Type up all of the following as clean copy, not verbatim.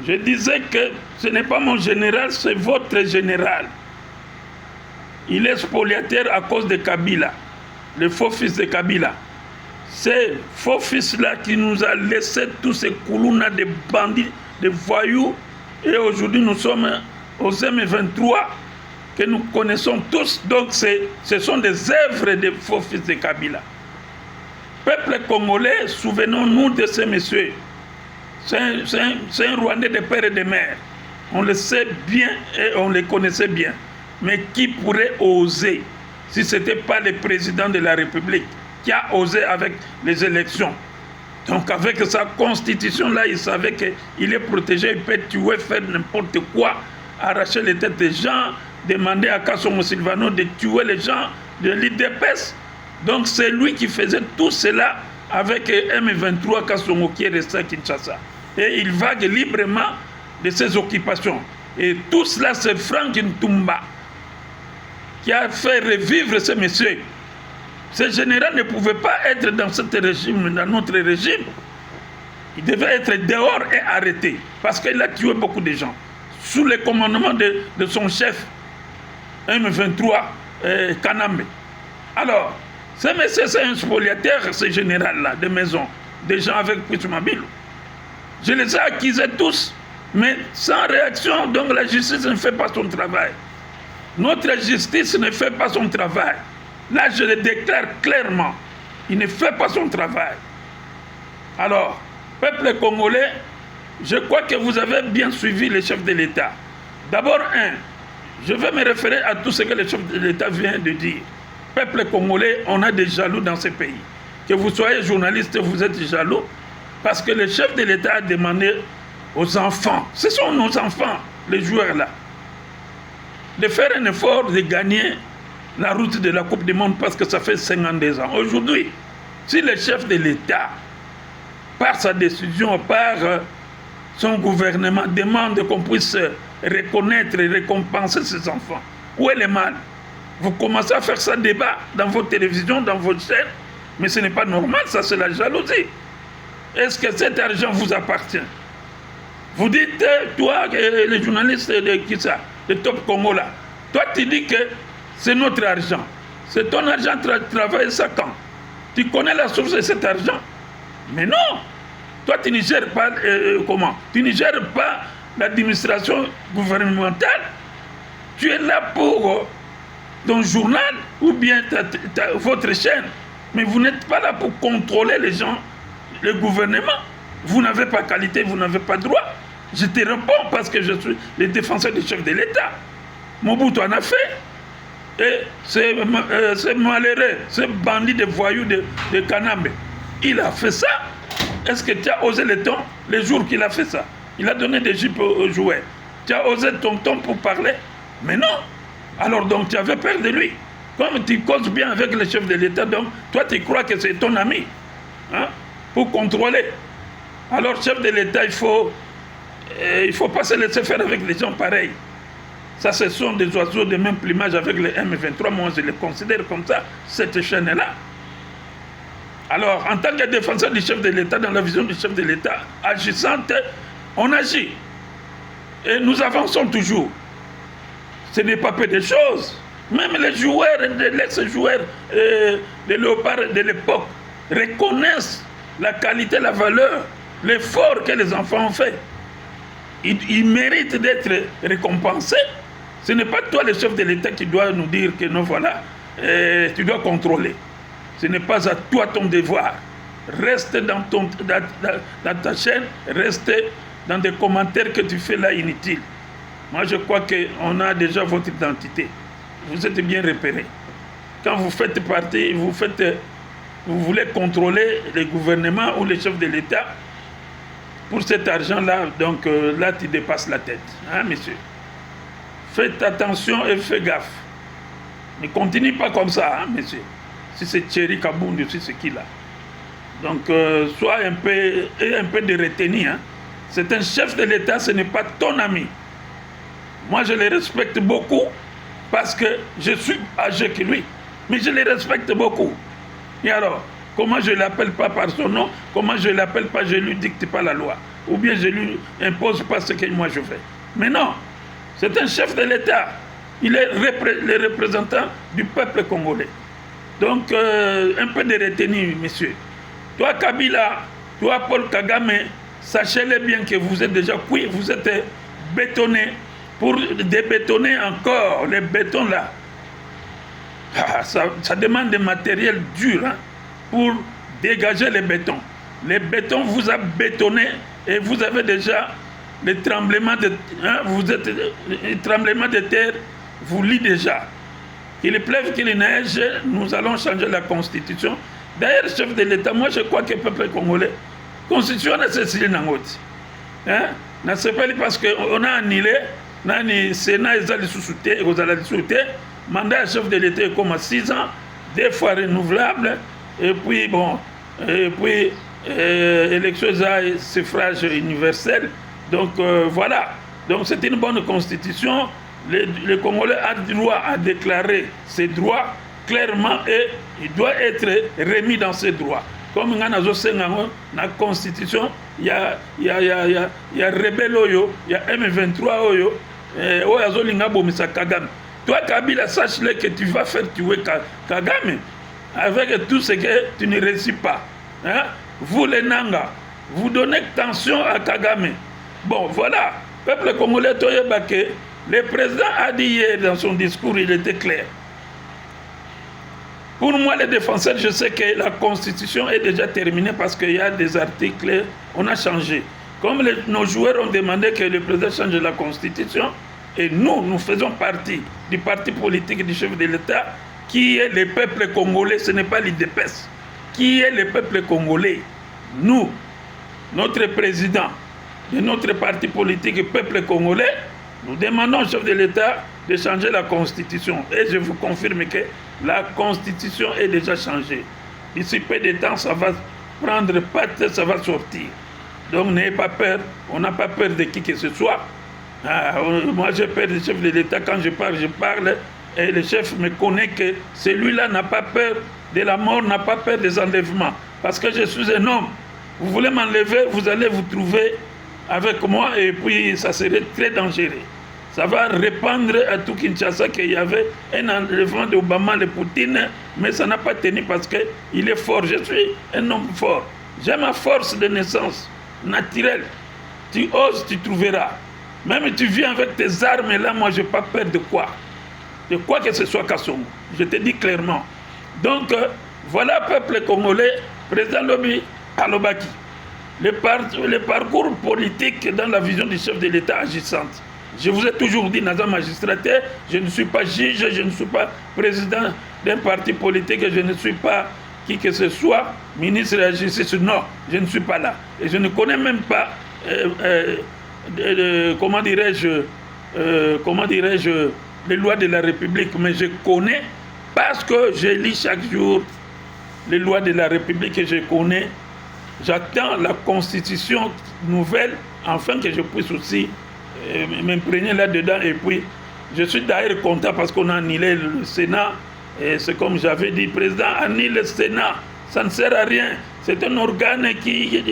Je disais que ce n'est pas mon général, c'est votre général. Il est spoliataire à cause de Kabila, le faux fils de Kabila. C'est faux fils-là qui nous a laissé tous ces koulouna de bandits, de voyous. Et aujourd'hui, nous sommes aux M23 que nous connaissons tous. Donc, ce sont des œuvres des faux fils de Kabila. Peuple congolais, souvenons-nous de ces messieurs. C'est un Rwandais de père et de mère. On le sait bien et on le connaissait bien. Mais qui pourrait oser, si ce n'était pas le président de la République, qui a osé avec les élections. Donc avec sa constitution-là, il savait qu'il est protégé, il peut tuer, faire n'importe quoi, arracher les têtes des gens, demander à Kassomo Silvano de tuer les gens de l'IDPS. Donc c'est lui qui faisait tout cela avec M23 Kassomo qui est resté à Kinshasa. Et il vague librement de ses occupations. Et tout cela, c'est Franck Ntumba qui a fait revivre ce monsieur. Ce général ne pouvait pas être dans ce régime, dans notre régime. Il devait être dehors et arrêté parce qu'il a tué beaucoup de gens sous le commandement de son chef M23 Kanambe. Alors, ce monsieur, c'est un spoliataire, ce général-là, de maison, des gens avec Putumabilou. Je les ai accusés tous, mais sans réaction, donc la justice ne fait pas son travail. Notre justice ne fait pas son travail. Là, je le déclare clairement. Il ne fait pas son travail. Alors, peuple congolais, je crois que vous avez bien suivi les chefs de l'État. D'abord, je vais me référer à tout ce que le chef de l'État vient de dire. Peuple congolais, on a des jaloux dans ce pays. Que vous soyez journaliste, vous êtes jaloux. Parce que le chef de l'État a demandé aux enfants, ce sont nos enfants, les joueurs là, de faire un effort de gagner la route de la Coupe du Monde parce que ça fait 52 ans. Aujourd'hui, si le chef de l'État, par sa décision, par son gouvernement, demande qu'on puisse reconnaître et récompenser ses enfants, où est le mal? Vous commencez à faire ça débat dans vos télévisions, dans vos chaînes, mais ce n'est pas normal, ça c'est la jalousie. Est-ce que cet argent vous appartient? Vous dites, toi, les journalistes de qui ça, de Top Congo là, toi tu dis que c'est notre argent. C'est ton argent, travaille ça quand? Tu connais la source de cet argent? Mais non! Toi tu ne gères pas, comment? Tu ne gères pas l'administration gouvernementale. Tu es là pour ton journal ou bien votre chaîne. Mais vous n'êtes pas là pour contrôler les gens. Le gouvernement, vous n'avez pas qualité, vous n'avez pas droit. Je te réponds parce que je suis le défenseur du chef de l'État. Mobutu en a fait. Et c'est malheureux, ce bandit de voyous de Kanambe, il a fait ça. Est-ce que tu as osé le ton les jours qu'il a fait ça? Il a donné des jupes aux joueurs. Tu as osé ton ton pour parler? Mais non. Alors donc tu avais peur de lui. Comme tu causes bien avec le chef de l'État, donc toi tu crois que c'est ton ami. Hein? Pour contrôler. Alors, chef de l'État, il faut pas se laisser faire avec les gens pareils. Ça, ce sont des oiseaux de même plumage avec le M23. Moi, je les considère comme ça, cette chaîne-là. Alors, en tant que défenseur du chef de l'État, dans la vision du chef de l'État, agissante, on agit. Et nous avançons toujours. Ce n'est pas peu de choses. Même les joueurs, l'ex-joueurs de Léopard de l'époque reconnaissent la qualité, la valeur, l'effort que les enfants ont fait. Ils méritent d'être récompensés. Ce n'est pas toi, le chef de l'État, qui dois nous dire que non, voilà, tu dois contrôler. Ce n'est pas à toi ton devoir. Reste dans ta chaîne, reste dans des commentaires que tu fais là inutiles. Moi, je crois qu'on a déjà votre identité. Vous êtes bien repérés. Quand vous faites partie, vous voulez contrôler les gouvernements ou les chefs de l'État pour cet argent-là, donc là, tu dépasses la tête. Hein, monsieur? Faites attention et faites gaffe. Ne continue pas comme ça, hein, monsieur? Si c'est Thierry Kaboundou, si c'est qui là? Donc, sois un peu de retenue. Hein. C'est un chef de l'État, ce n'est pas ton ami. Moi, je le respecte beaucoup parce que je suis âgé que lui. Mais je le respecte beaucoup. Et alors, comment je ne l'appelle pas par son nom? Comment je ne l'appelle pas? Je ne lui dicte pas la loi. ou bien je lui impose pas ce que moi je fais. Mais non, c'est un chef de l'État. Il est le représentant du peuple congolais. Donc, un peu de retenue, messieurs. Toi, Kabila, toi, Paul Kagame, sachez-le bien que vous êtes déjà cuits, vous êtes bétonné. Pour débétonner encore les bétons là, ça demande des matériels durs hein, pour dégager les bétons. Les bétons vous a bétonné et vous avez déjà les tremblements de, les tremblements de terre vous lit déjà. Qu'il pleuve, qu'il neige, nous allons changer la constitution. D'ailleurs, chef de l'État, moi je crois que le peuple congolais, constitution n'a cessé n'angoti. Hein? N'a pas parce qu'on a annulé, le Sénat est allé sous-souter, mandat chef de l'État est comme à 6 ans, 2 fois renouvelable, et puis bon, et puis élection et suffrage universel. Donc voilà, donc c'est une bonne constitution. Le Congolais a droit à déclarer ses droits clairement et il doit être remis dans ses droits. Comme dans la constitution, il y a rebelle, il y a M23, Kagame. Toi, Kabila, sache-le que tu vas faire tuer Kagame avec tout ce que tu ne réussis pas. Hein? Vous, les Nanga, vous donnez tension à Kagame. Bon, voilà. Peuple congolais, le président a dit hier dans son discours, il était clair. Pour moi, les défenseurs, je sais que la constitution est déjà terminée parce qu'il y a des articles, on a changé. Comme nos joueurs ont demandé que le président change la constitution, et nous faisons partie du parti politique du chef de l'État, qui est le peuple congolais, ce n'est pas l'IDPS. Qui est le peuple congolais? Nous, notre président de notre parti politique, peuple congolais, nous demandons au chef de l'État de changer la constitution. Et je vous confirme que la constitution est déjà changée. D'ici peu de temps, ça va prendre patte, ça va sortir. Donc n'ayez pas peur, on n'a pas peur de qui que ce soit. Moi j'ai peur du chef de l'État, quand je parle, et le chef me connaît que celui-là n'a pas peur de la mort, n'a pas peur des enlèvements. Parce que je suis un homme. Vous voulez m'enlever, vous allez vous trouver avec moi et puis ça serait très dangereux. Ça va répandre à tout Kinshasa qu'il y avait un enlèvement d'Obama, de Poutine, mais ça n'a pas tenu parce qu'il est fort. Je suis un homme fort. J'ai ma force de naissance naturelle. Tu oses, tu trouveras. Même tu viens avec tes armes, là, moi, je n'ai pas peur de quoi. De quoi que ce soit Kasongo. Je te dis clairement. Donc, voilà, peuple congolais, président Lobi Alobaki. Le parcours politique dans la vision du chef de l'État agissante. Je vous ai toujours dit, Naza magistrateur, je ne suis pas juge, je ne suis pas président d'un parti politique, je ne suis pas qui que ce soit, ministre de la Justice, non, je ne suis pas là. Et je ne connais même pas, comment dirais-je, les lois de la République, mais je connais parce que je lis chaque jour les lois de la République et je connais. J'attends la constitution nouvelle, afin que je puisse aussi m'imprégner là-dedans. Et puis, je suis d'ailleurs content parce qu'on a annulé le Sénat. Et c'est comme j'avais dit, président, annule le Sénat. Ça ne sert à rien. C'est un organe qui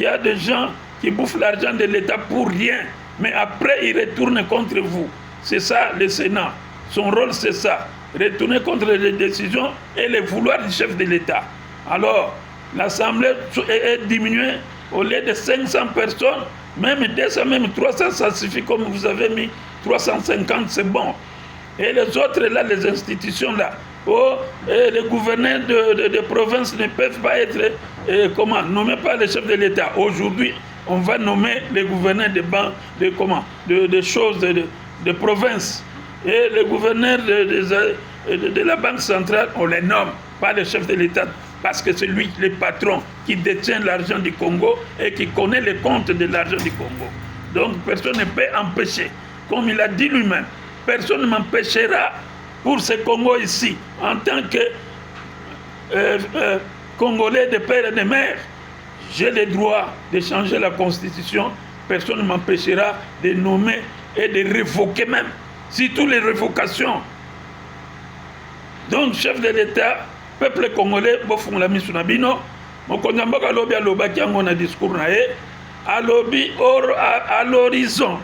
a des gens qui bouffent l'argent de l'État pour rien. Mais après, il retourne contre vous. C'est ça, le Sénat. Son rôle, c'est ça. Retourner contre les décisions et les vouloirs du chef de l'État. Alors, l'Assemblée est diminuée au lieu de 500 personnes, même 200, même 300, ça suffit. Comme vous avez mis 350, c'est bon. Et les autres, là, les institutions, là, les gouverneurs de province ne peuvent pas être nommés par le chef de l'État. Aujourd'hui, on va nommer les gouverneurs de choses de province. Et les gouverneurs de la Banque centrale, on les nomme, pas le chef de l'État. Parce que c'est lui, le patron, qui détient l'argent du Congo et qui connaît les comptes de l'argent du Congo. Donc personne ne peut empêcher. Comme il a dit lui-même, personne ne m'empêchera pour ce Congo ici, en tant que Congolais de père et de mère. J'ai le droit de changer la constitution. Personne ne m'empêchera de nommer et de révoquer même. Si toutes les révocations. Donc, chef de l'État, peuple congolais, bofung la misu na bino, mokonzi mboka lobi alobaki yango na discours na ye, alobi à l'horizon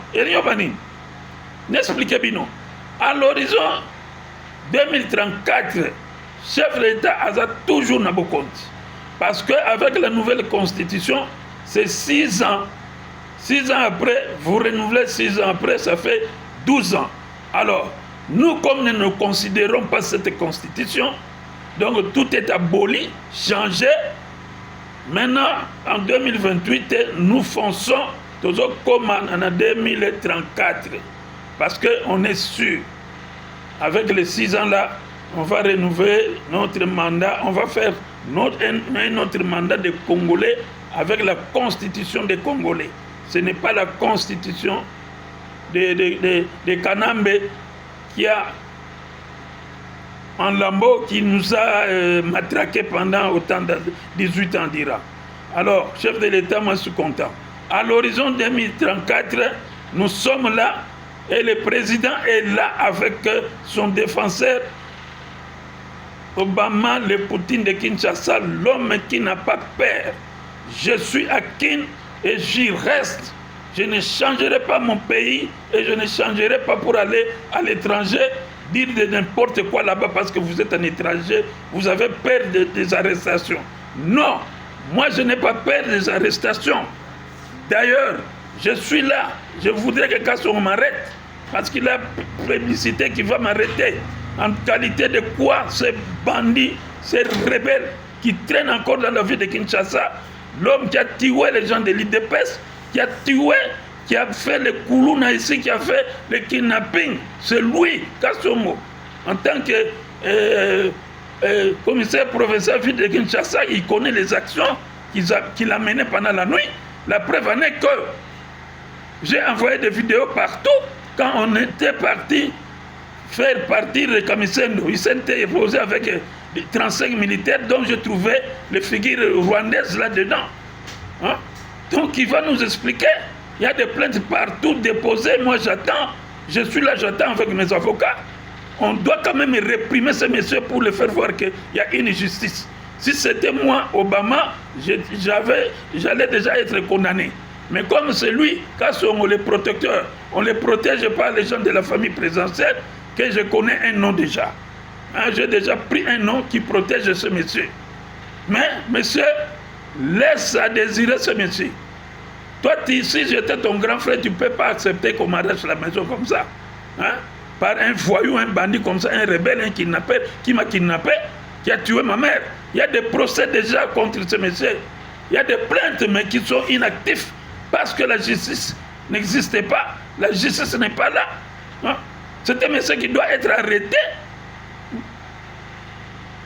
n'expliquez bien à l'horizon 2034 chef de l'État a toujours na compte parce que avec la nouvelle constitution c'est 6 ans. 6 ans après, vous renouvelez 6 ans après, ça fait 12 ans. Alors, nous, comme nous ne considérons pas cette constitution, donc tout est aboli, changé. Maintenant, en 2028, nous fonçons toujours comme en 2034. Parce qu'on est sûr, avec les 6 ans-là, on va renouveler notre mandat, on va faire notre mandat de Congolais avec la constitution des Congolais. Ce n'est pas la constitution de Kanambe qui a en lambeau qui nous a matraqué pendant autant de 18 ans d'Iran. Alors, chef de l'État, moi je suis content. À l'horizon 2034, nous sommes là et le président est là avec son défenseur Obama, le Poutine de Kinshasa, l'homme qui n'a pas peur. Je suis à Kin et j'y reste. Je ne changerai pas mon pays et je ne changerai pas pour aller à l'étranger dire de n'importe quoi là-bas parce que vous êtes un étranger, vous avez peur des arrestations. Non, moi je n'ai pas peur des arrestations. D'ailleurs, je suis là. Je voudrais que Kasson m'arrête parce qu'il a publicité qui va m'arrêter. En qualité de quoi ces bandits, ces rebelles qui traînent encore dans la ville de Kinshasa, l'homme qui a tué les gens de l'IDPS, qui a tué, qui a fait le Koulouna ici, qui a fait le kidnapping, c'est lui, Kassomo. En tant que commissaire professeur ville de Kinshasa, il connaît les actions qu'il a menées pendant la nuit. La preuve en est que j'ai envoyé des vidéos partout quand on était parti faire partir le commissaire. Il s'était posé avec 35 militaires dont je trouvais les figures rwandaises là-dedans. Hein? Donc il va nous expliquer. Il y a des plaintes partout déposées. Moi j'attends. Je suis là, j'attends avec mes avocats. On doit quand même réprimer ces messieurs pour les faire voir qu'il y a une justice. Si c'était moi, Obama, j'allais déjà être condamné. Mais comme c'est lui, on les protecteurs, on ne les protège pas les gens de la famille présidentielle, que je connais un nom déjà. Hein, j'ai déjà pris un nom qui protège ce monsieur. Mais, monsieur, laisse à désirer ce monsieur. Toi, si j'étais ton grand frère, tu ne peux pas accepter qu'on m'arrache la maison comme ça. Hein? Par un voyou, un bandit comme ça, un rebelle, un kidnappeur, qui m'a kidnappé, qui a tué ma mère. Il y a des procès déjà contre ce monsieur. Il y a des plaintes, mais qui sont inactifs parce que la justice n'existait pas. La justice n'est pas là. Hein? C'est un monsieur qui doit être arrêté.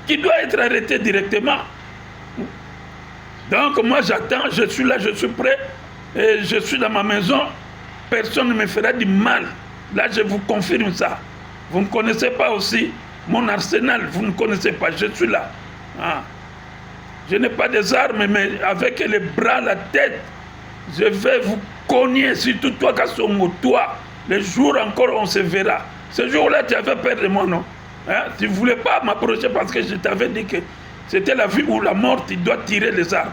Qui doit être arrêté directement. Donc moi j'attends, je suis là, je suis prêt. Et je suis dans ma maison. Personne ne me fera du mal. Là je vous confirme ça. Vous ne connaissez pas aussi mon arsenal. Vous ne connaissez pas, je suis là. Ah. Je n'ai pas des armes, mais avec les bras, la tête, je vais vous cogner, surtout toi, Kassomo, toi. Les jours encore, on se verra. Ce jour-là, tu avais peur de moi, non? Hein? Tu ne voulais pas m'approcher parce que je t'avais dit que c'était la vie ou la mort, tu dois tirer les armes.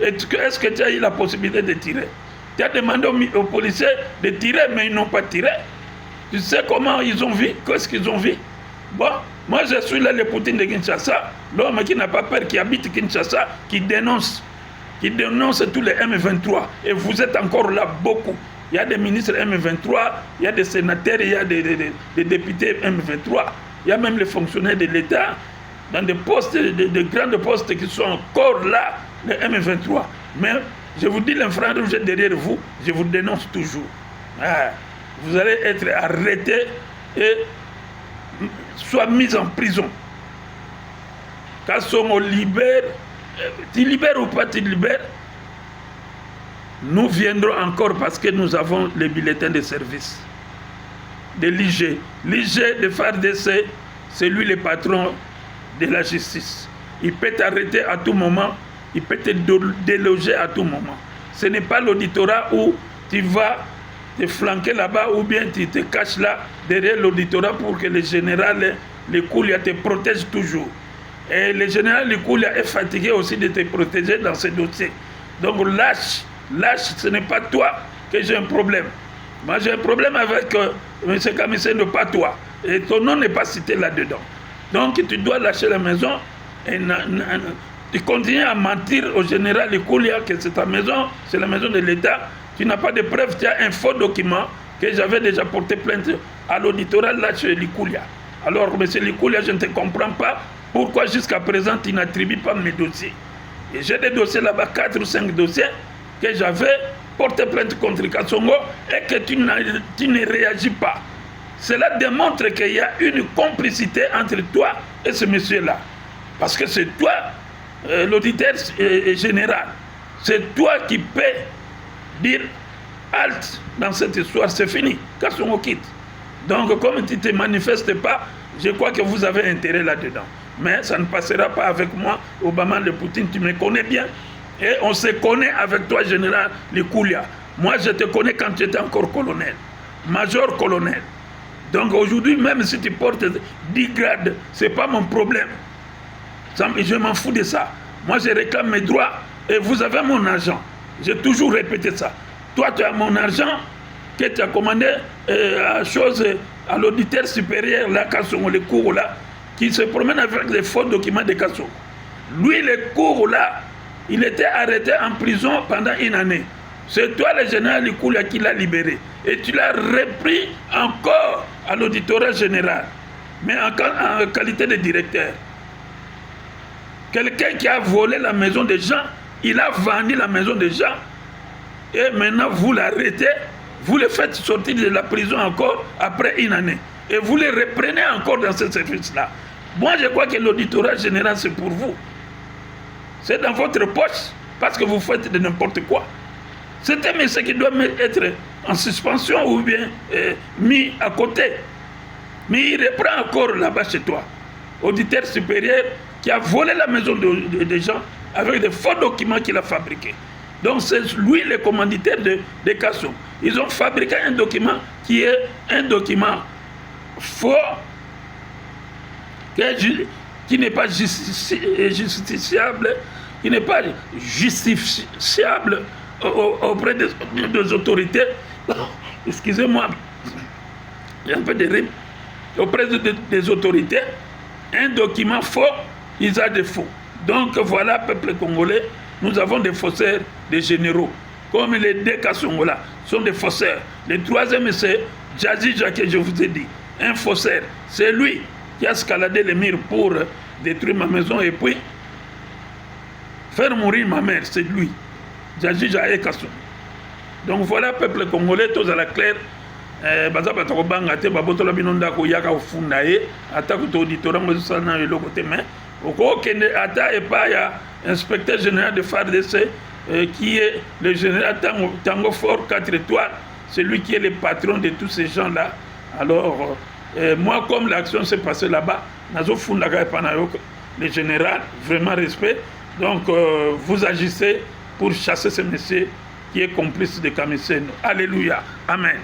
Est-ce que tu as eu la possibilité de tirer? Tu as demandé aux policiers de tirer, mais ils n'ont pas tiré. Tu sais comment ils ont vu? Qu'est-ce qu'ils ont vu? Bon, moi je suis là, le Poutine de Kinshasa, l'homme qui n'a pas peur, qui habite Kinshasa, qui dénonce tous les M23. Et vous êtes encore là beaucoup. Il y a des ministres M23, il y a des sénateurs, il y a des députés M23, il y a même les fonctionnaires de l'État, dans des postes, de grands postes qui sont encore là, les M23. Mais je vous dis, l'infrarouge rouge est derrière vous, je vous dénonce toujours. Ah, vous allez être arrêtés et soit mis en prison. Kassomo libère, tu libères ou pas tu libères, nous viendrons encore parce que nous avons les bulletins de service de l'IG. L'IG de FARDC, c'est lui le patron de la justice. Il peut t'arrêter à tout moment, il peut te déloger à tout moment. Ce n'est pas l'auditorat où tu vas te flanquer là-bas ou bien tu te caches là derrière l'auditorat pour que le général Lekoulia te protège toujours. Et le général Lekoulia est fatigué aussi de te protéger dans ce dossier. Donc lâche Là, ce n'est pas toi que j'ai un problème. Moi, j'ai un problème avec M. Kamisendo, pas toi. Et ton nom n'est pas cité là-dedans. Donc, tu dois lâcher la maison et tu continues à mentir au général Likoulia que c'est ta maison, c'est la maison de l'État. Tu n'as pas de preuves, tu as un faux document que j'avais déjà porté plainte à l'auditorat là chez Likoulia. Alors, M. Likoulia, je ne te comprends pas pourquoi jusqu'à présent tu n'attribues pas mes dossiers. Et j'ai des dossiers là-bas, 4 ou 5 dossiers que j'avais porté plainte contre Kassongo et que tu ne réagis pas. Cela démontre qu'il y a une complicité entre toi et ce monsieur-là. Parce que c'est toi, l'auditeur général, c'est toi qui peux dire halte dans cette histoire, c'est fini, Kassongo quitte. Donc comme tu ne te manifestes pas, je crois que vous avez intérêt là-dedans. Mais ça ne passera pas avec moi, Obama de Poutine, tu me connais bien. Et on se connaît avec toi, général Likoulia. Moi, je te connais quand tu étais encore colonel, major colonel. Donc aujourd'hui, même si tu portes 10 grades, ce n'est pas mon problème. Je m'en fous de ça. Moi, je réclame mes droits et vous avez mon argent. J'ai toujours répété ça. Toi, tu as mon argent que tu as commandé à l'auditeur supérieur, là, Kassongo, le cours là, qui se promène avec les faux documents de Kassongo. Lui, le cours là, il était arrêté en prison pendant 1 année. C'est toi, le général Likoulia, qui l'a libéré. Et tu l'as repris encore à l'auditorat général, mais en qualité de directeur. Quelqu'un qui a volé la maison des gens, il a vendu la maison des gens, et maintenant vous l'arrêtez, vous le faites sortir de la prison encore après 1 année. Et vous le reprenez encore dans ce service-là. Moi, je crois que l'auditorat général, c'est pour vous. C'est dans votre poche, parce que vous faites de n'importe quoi. C'est un monsieur qui doit être en suspension ou bien mis à côté. Mais il reprend encore là-bas chez toi. Auditeur supérieur qui a volé la maison des gens avec des faux documents qu'il a fabriqués. Donc c'est lui le commanditaire de Kassongo. Ils ont fabriqué un document qui est un document faux, qui n'est pas justiciable, qui n'est pas justifiable auprès des autorités. Excusez-moi, il y a un peu de rime. Auprès des autorités, un document faux, ils ont des faux. Donc voilà, peuple congolais, nous avons des faussaires, des généraux. Comme les 2 Kassongo-là sont des faussaires. Le 3e, c'est Djazi Jacques, je vous ai dit. Un faussaire. C'est lui qui a escaladé les murs pour détruire ma maison et puis faire mourir ma mère. C'est lui. Djazi Jacques Kassongo. Donc voilà, peuple congolais, tous à la claire. Baza batokobanga te babotola binonda ko yaka ofunda ye ata ko auditora mo sana le côté mais oko kende ata et pas ya inspecteur général de FARDC qui est le général Tango Fort 4 étoiles, c'est lui qui est le patron de tous ces gens là. Alors moi comme l'action s'est passée là-bas nazo funda ka panayok le général, vraiment respect. Donc vous agissez pour chasser ce monsieur qui est complice de Kamisendo. Alléluia. Amen.